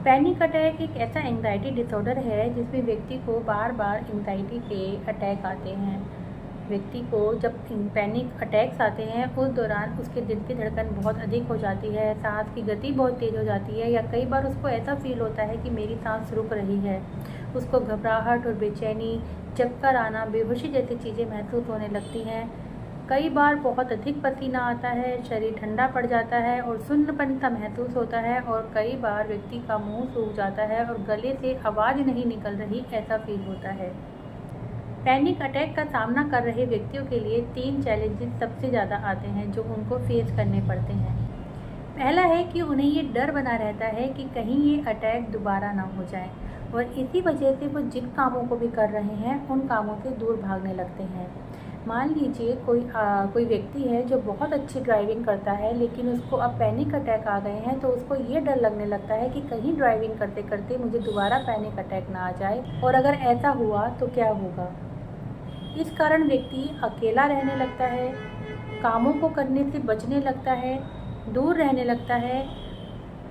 Panic attack एक ऐसा anxiety disorder है जिसमें व्यक्ति को बार बार एंग्जाइटी के अटैक आते हैं। व्यक्ति को जब पैनिक अटैक्स आते हैं उस दौरान उसके दिल की धड़कन बहुत अधिक हो जाती है, सांस की गति बहुत तेज़ हो जाती है, या कई बार उसको ऐसा फील होता है कि मेरी सांस रुक रही है। उसको घबराहट और बेचैनी, चक्कर आना, बेहोशी जैसी चीज़ें महसूस होने लगती हैं। कई बार बहुत अधिक पसीना आता है, शरीर ठंडा पड़ जाता है और सुन्नपन सा महसूस होता है, और कई बार व्यक्ति का मुंह सूख जाता है और गले से आवाज़ नहीं निकल रही, ऐसा फील होता है। पैनिक अटैक का सामना कर रहे व्यक्तियों के लिए 3 चैलेंजेस सबसे ज़्यादा आते हैं जो उनको फेस करने पड़ते हैं। पहला है कि उन्हें ये डर बना रहता है कि कहीं ये अटैक दोबारा ना हो जाए, और इसी वजह से वो जिन कामों को भी कर रहे हैं उन कामों से दूर भागने लगते हैं। मान लीजिए कोई व्यक्ति है जो बहुत अच्छी ड्राइविंग करता है, लेकिन उसको अब पैनिक अटैक आ गए हैं, तो उसको ये डर लगने लगता है कि कहीं ड्राइविंग करते करते मुझे दोबारा पैनिक अटैक ना आ जाए, और अगर ऐसा हुआ तो क्या होगा। इस कारण व्यक्ति अकेला रहने लगता है, कामों को करने से बचने लगता है, दूर रहने लगता है,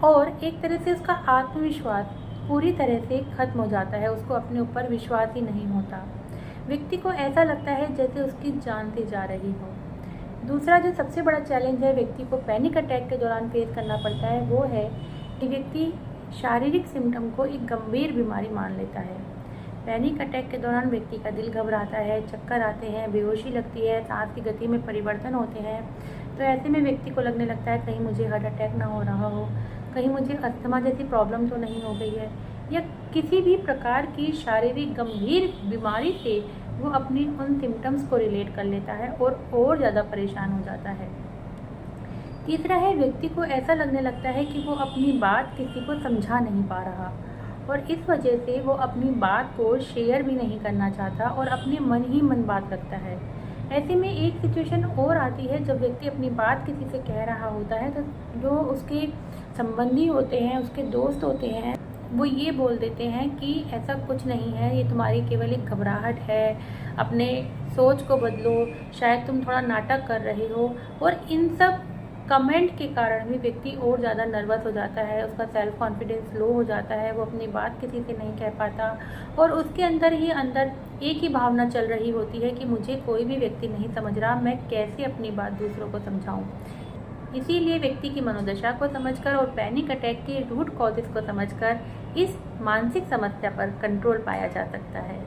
और एक तरह से उसका आत्मविश्वास पूरी तरह से खत्म हो जाता है। उसको अपने ऊपर विश्वास ही नहीं होता। व्यक्ति को ऐसा लगता है जैसे उसकी जान से जा रही हो। दूसरा जो सबसे बड़ा चैलेंज है व्यक्ति को पैनिक अटैक के दौरान फेस करना पड़ता है, वो है कि व्यक्ति शारीरिक सिम्टम को एक गंभीर बीमारी मान लेता है। पैनिक अटैक के दौरान व्यक्ति का दिल घबराता है, चक्कर आते हैं, बेहोशी लगती है, सांस की गति में परिवर्तन होते हैं। तो ऐसे में व्यक्ति को लगने लगता है कहीं मुझे हार्ट अटैक ना हो रहा हो, कहीं मुझे अस्थमा जैसी प्रॉब्लम तो नहीं हो गई है, या किसी भी प्रकार की शारीरिक गंभीर बीमारी से वो अपनी उन सिम्टम्स को रिलेट कर लेता है और ज़्यादा परेशान हो जाता है। तीसरा है व्यक्ति को ऐसा लगने लगता है कि वो अपनी बात किसी को समझा नहीं पा रहा, और इस वजह से वो अपनी बात को शेयर भी नहीं करना चाहता और अपने मन ही मन बात रखता है। ऐसे में एक सिचुएशन और आती है जब व्यक्ति अपनी बात किसी से कह रहा होता है, तो जो उसके संबंधी होते हैं, उसके दोस्त होते हैं, वो ये बोल देते हैं कि ऐसा कुछ नहीं है, ये तुम्हारी केवल एक घबराहट है, अपने सोच को बदलो, शायद तुम थोड़ा नाटक कर रहे हो। और इन सब कमेंट के कारण भी व्यक्ति और ज़्यादा नर्वस हो जाता है, उसका सेल्फ कॉन्फिडेंस लो हो जाता है, वो अपनी बात किसी से नहीं कह पाता, और उसके अंदर ही अंदर एक ही भावना चल रही होती है कि मुझे कोई भी व्यक्ति नहीं समझ रहा, मैं कैसे अपनी बात दूसरों को समझाऊं। इसीलिए व्यक्ति की मनोदशा को समझकर और पैनिक अटैक के रूट कॉजेस को समझकर इस मानसिक समस्या पर कंट्रोल पाया जा सकता है।